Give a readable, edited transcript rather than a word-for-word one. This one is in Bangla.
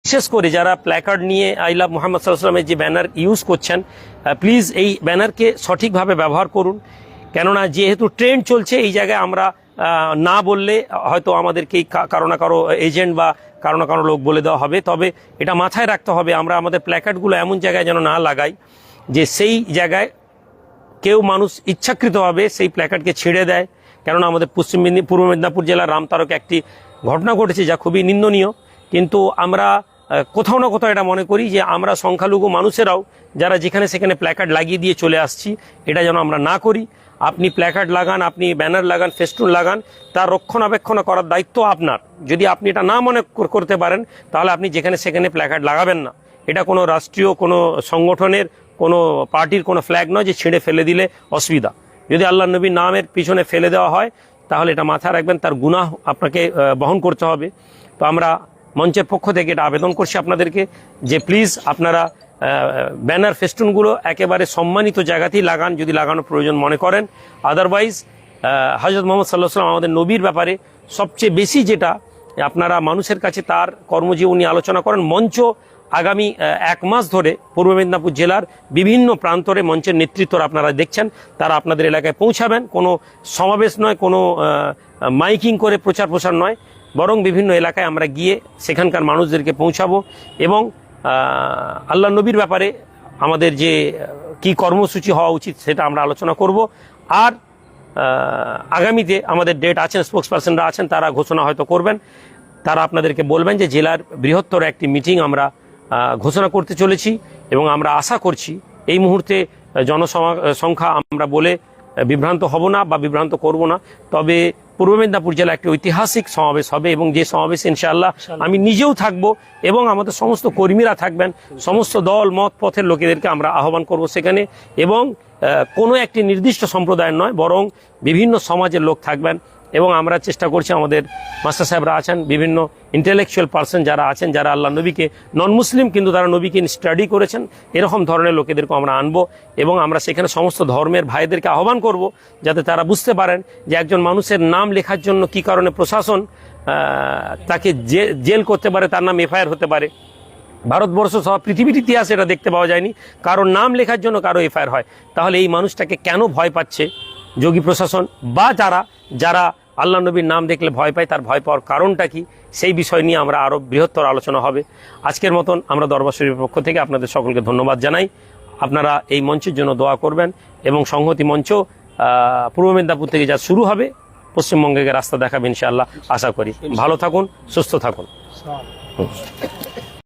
বিশেষ করে যারা প্ল্যাকার্ড নিয়ে আই লাভ মুহাম্মদ সাল্লাল্লাহু আলাইহি ওয়াসাল্লামের যে ব্যানার ইউজ করছেন, প্লিজ এই ব্যানারকে সঠিকভাবে ব্যবহার করুন। কেননা যেহেতু ট্রেন্ড চলছে, এই জায়গায় আমরা না বললে হয়তো আমাদেরকে কারো না কারো এজেন্ট বা কারো না কারো লোক বলে দেওয়া হবে। তবে এটা মাথায় রাখতে হবে, আমরা আমাদের প্ল্যাকার্ডগুলো এমন জায়গায় যেন না লাগাই যে সেই জায়গায় কেউ মানুষ ইচ্ছাকৃতভাবে সেই প্ল্যাকার্ডকে ছেড়ে দেয়। কেননা আমাদের পূর্ব মেদিনীপুর জেলার রামতারকে একটি ঘটনা ঘটেছে যা খুবই নিন্দনীয়। কিন্তু আমরা কোথাও না কোথাও এটা মনে করি যে আমরা সংখ্যালঘু মানুষেরাও যারা যেখানে সেখানে প্ল্যাকার্ড লাগিয়ে দিয়ে চলে আসছি, এটা যেন আমরা না করি। আপনি প্ল্যাকার্ড লাগান, আপনি ব্যানার লাগান, ফেস্টুন লাগান, তার রক্ষণাবেক্ষণ করার দায়িত্ব আপনার। যদি আপনি এটা না মনে করতে পারেন, তাহলে আপনি যেখানে সেখানে প্ল্যাকার্ড লাগাবেন না। এটা কোনো রাষ্ট্রীয় কোনো সংগঠনের কোনো পার্টির কোনো ফ্ল্যাগ নয় যে ছিঁড়ে ফেলে দিলে অসুবিধা। যদি আল্লাহ নবীর নামের পিছনে ফেলে দেওয়া হয়, তাহলে এটা মাথায় রাখবেন, তার গুনাহ আপনাকে বহন করতে হবে। তো আমরা মঞ্চের পক্ষ থেকে এটা আবেদন করছি আপনাদেরকে যে প্লিজ আপনারা ব্যানার ফেস্টুনগুলো একেবারে সম্মানিত জায়গাতেই লাগান যদি লাগানোর প্রয়োজন মনে করেন। আদারওয়াইজ হযরত মুহাম্মদ সাল্লাল্লাহু আলাইহি ওয়াসাল্লাম আমাদের নবীর ব্যাপারে সবচেয়ে বেশি যেটা আপনারা মানুষের কাছে তার কর্মজীবনী আলোচনা করেন। মঞ্চ আগামী 1 মাস ধরে পূর্ব মেদিনীপুর জেলার বিভিন্ন প্রান্তরে মঞ্চের নেতৃত্বরা আপনারা দেখছেন, তারা আপনাদের এলাকায় পৌঁছাবেন। কোনো সমাবেশ নয়, কোনো মাইকিং করে প্রচার প্রসার নয়, বরং বিভিন্ন এলাকায় আমরা গিয়ে সেখানকার মানুষদেরকে পৌঁছাবো এবং আল্লাহ নবীর ব্যাপারে আমাদের যে কি কর্মসূচি হওয়া উচিত সেটা আমরা আলোচনা করব। আর আগামীতে আমাদের ডেট আছেন, স্পোক্সপারসনরা আছেন, তারা ঘোষণা হয়তো করবেন। তারা আপনাদেরকে বলবেন যে জেলার বৃহত্তর একটি মিটিং আমরা ঘোষণা করতে চলেছি এবং আমরা আশা করছি এই মুহূর্তে জনসংখ্যা আমরা বলে বিভ্রান্ত হব না বা বিভ্রান্ত করব না। তবে পূর্ব মেদিনীপুর জেলা একটি ঐতিহাসিক সমাবেশ হবে এবং যে সমাবেশে ইনশাআল্লাহ আমি নিজেও থাকব এবং আমাদের সমস্ত কর্মীরা থাকবেন, সমস্ত দল মত পথের লোকেদেরকে আমরা আহ্বান করব সেখানে। এবং কোনো একটি নির্দিষ্ট সম্প্রদায়ের নয়, বরং বিভিন্ন সমাজের লোক থাকবেন। এবং আমরা চেষ্টা করছি, আমাদের মাস্টার সাহেবরা আছেন, বিভিন্ন ইন্টেলেকচুয়াল পার্সন যারা আছেন, যারা আল্লাহ নবীকে নন মুসলিম কিন্তু তারা নবীকে স্টাডি করেছেন, এরকম ধরনের লোকেদেরকে আমরা আনবো এবং আমরা সেখানে সমস্ত ধর্মের ভাইদেরকে আহ্বান করব যাতে তারা বুঝতে পারেন যে একজন মানুষের নাম লেখার জন্য কি কারণে প্রশাসন তাকে জেল করতে পারে, তার নাম এফআইআর হতে পারে। ভারতবর্ষ সহ পৃথিবীর ইতিহাসে এটা দেখতে পাওয়া যায়নি কারোর নাম লেখার জন্য কারো এফআইআর হয়। তাহলে এই মানুষটাকে কেন ভয় পাচ্ছে যোগী প্রশাসন বা যারা আল্লাহ নবীর নাম দেখলে ভয় পায়, তার ভয় পাওয়ার কারণটা কি, সেই বিষয় নিয়ে আমরা আরও বৃহত্তর আলোচনা হবে। আজকের মতন আমরা দরবার শরীফের পক্ষ থেকে আপনাদের সকলকে ধন্যবাদ জানাই। আপনারা এই মঞ্চের জন্য দোয়া করবেন এবং সংহতি মঞ্চ পূর্ব মেদিনীপুর থেকে যা শুরু হবে পশ্চিমবঙ্গকে রাস্তা দেখাবে ইনশাআল্লাহ, আশা করি। ভালো থাকুন, সুস্থ থাকুন।